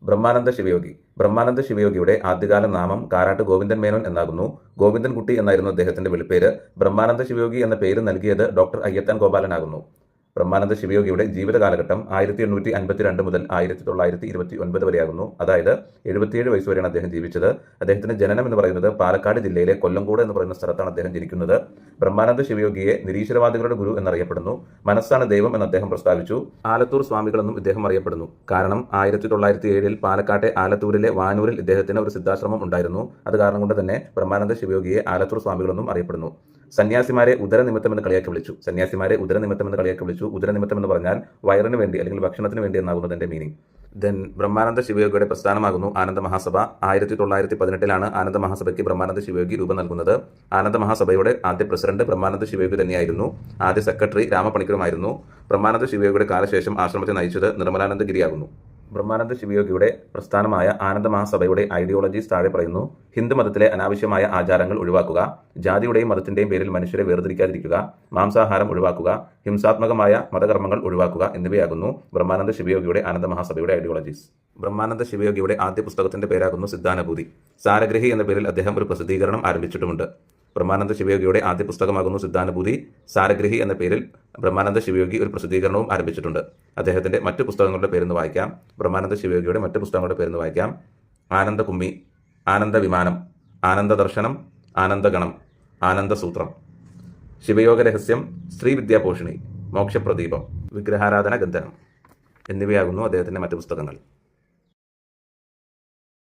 ബ്രഹ്മാനന്ദ ശിവയോഗി. ബ്രഹ്മാനന്ദ ശിവയോഗിയുടെ ആദ്യകാല നാമം കാരാട്ട് ഗോവിന്ദൻ മേനോൻ എന്നാകുന്നു. ഗോവിന്ദൻകുട്ടി എന്നായിരുന്നു അദ്ദേഹത്തിന്റെ വിളിപ്പേര്. ബ്രഹ്മാനന്ദ ശിവയോഗി എന്ന പേര് നൽകിയത് ഡോക്ടർ അയ്യത്താൻ ഗോപാലനാകുന്നു. ബ്രഹ്മാനന്ദ ശിവയോഗിയുടെ ജീവിത കാലഘട്ടം 1852 മുതൽ 1929 വരെയാകുന്നു. അതായത് 77 വയസ്സ് വരെയാണ് അദ്ദേഹം ജീവിച്ചത്. അദ്ദേഹത്തിന്റെ ജനനം എന്ന് പറയുന്നത് പാലക്കാട് ജില്ലയിലെ കൊല്ലങ്കോട് എന്ന് പറയുന്ന സ്ഥലത്താണ് അദ്ദേഹം ജനിക്കുന്നത്. ബ്രഹ്മാനന്ദ ശിവയോഗിയെ നിരീശ്വരവാദികളുടെ ഗുരു എന്നറിയപ്പെടുന്നു. മനസ്സാണ് ദൈവം എന്ന് അദ്ദേഹം പ്രസ്താവിച്ചു. ആലത്തൂർ സ്വാമികളെന്നും ഇദ്ദേഹം അറിയപ്പെടുന്നു. കാരണം 1907 പാലക്കാട്ടെ ആലത്തൂരിലെ വാനൂരിൽ ഇദ്ദേഹത്തിന് ഒരു സിദ്ധാശ്രമം ഉണ്ടായിരുന്നു. അത് കാരണം കൊണ്ട് തന്നെ ബ്രഹ്മാനന്ദ ശിവയോഗിയെ ആലത്തൂർ സ്വാമികളെന്നും അറിയപ്പെടുന്നു. സന്യാസിമാരെ ഉദരനിമിത്തം എന്ന് കളിയാക്കി വിളിച്ചു. ഉദരനിമിത്തം എന്ന് പറഞ്ഞാൽ വയറിന് വേണ്ടി അല്ലെങ്കിൽ ഭക്ഷണത്തിന് വേണ്ടി എന്നാകുന്നതിന്റെ മീനിങ്. ദെൻ ബ്രഹ്മാനന്ദ ശിവയോഗിയുടെ പ്രസ്ഥാനമാകുന്നു ആനന്ദ മഹാസഭ. 1918 ആനന്ദ മഹാസഭയ്ക്ക് ബ്രഹ്മാനന്ദ ശിവയോഗി രൂപം നൽകുന്നത്. ആനന്ദ മഹാസഭയുടെ ആദ്യ പ്രസിഡന്റ് ബ്രഹ്മാനന്ദ ശിവയോഗി തന്നെയായിരുന്നു. ആദ്യ സെക്രട്ടറി രാമപണിക്കരുമായിരുന്നു. ബ്രഹ്മാനന്ദ ശിവയോഗിയുടെ കാലശേഷം ആശ്രമത്തെ നയിച്ചത് നിർമ്മലാനന്ദഗിരിയാകുന്നു. ബ്രഹ്മാനന്ദ ശിവയോഗിയുടെ പ്രസ്ഥാനമായ ആനന്ദ മഹാസഭയുടെ ഐഡിയോളജീസ് താഴെ പറയുന്നു. ഹിന്ദു മതത്തിലെ അനാവശ്യമായ ആചാരങ്ങൾ ഒഴിവാക്കുക, ജാതിയുടെയും മതത്തിന്റെയും പേരിൽ മനുഷ്യരെ വേർതിരിക്കാതിരിക്കുക, മാംസാഹാരം ഒഴിവാക്കുക, ഹിംസാത്മകമായ മതകർമ്മങ്ങൾ ഒഴിവാക്കുക എന്നിവയാകുന്നു ബ്രഹ്മാനന്ദ ശിവയോഗിയുടെ ആനന്ദ മഹാസഭയുടെ ഐഡിയോളജീസ്. ബ്രഹ്മാനന്ദ ശിവയോഗിയുടെ ആദ്യ പുസ്തകത്തിന്റെ പേരാകുന്നു സിദ്ധാനുഭൂതി. സാരഗ്രഹി എന്ന പേരിൽ അദ്ദേഹം ഒരു പ്രസിദ്ധീകരണം ആരംഭിച്ചിട്ടുമുണ്ട്. ബ്രഹ്മാനന്ദ ശിവയോഗിയുടെ ആദ്യ പുസ്തകമാകുന്നു സിദ്ധാനുഭൂതി. സാരഗ്രഹി എന്ന പേരിൽ ബ്രഹ്മാനന്ദ ശിവയോഗി ഒരു പ്രസിദ്ധീകരണവും ആരംഭിച്ചിട്ടുണ്ട്. അദ്ദേഹത്തിന്റെ മറ്റു പുസ്തകങ്ങളുടെ പേരെന്ന് വായിക്കാം. ബ്രഹ്മാനന്ദ ശിവയോഗിയുടെ മറ്റു പുസ്തകങ്ങളുടെ പേരെന്ന് വായിക്കാം. ആനന്ദ കുമ്മി, ആനന്ദ വിമാനം, ആനന്ദ ദർശനം, ആനന്ദഗണം, ആനന്ദസൂത്രം, ശിവയോഗ രഹസ്യം, സ്ത്രീ വിദ്യാപോഷിണി, മോക്ഷപ്രദീപം, വിഗ്രഹാരാധന ഗന്ധനം എന്നിവയാകുന്നു അദ്ദേഹത്തിന്റെ മറ്റു പുസ്തകങ്ങൾ.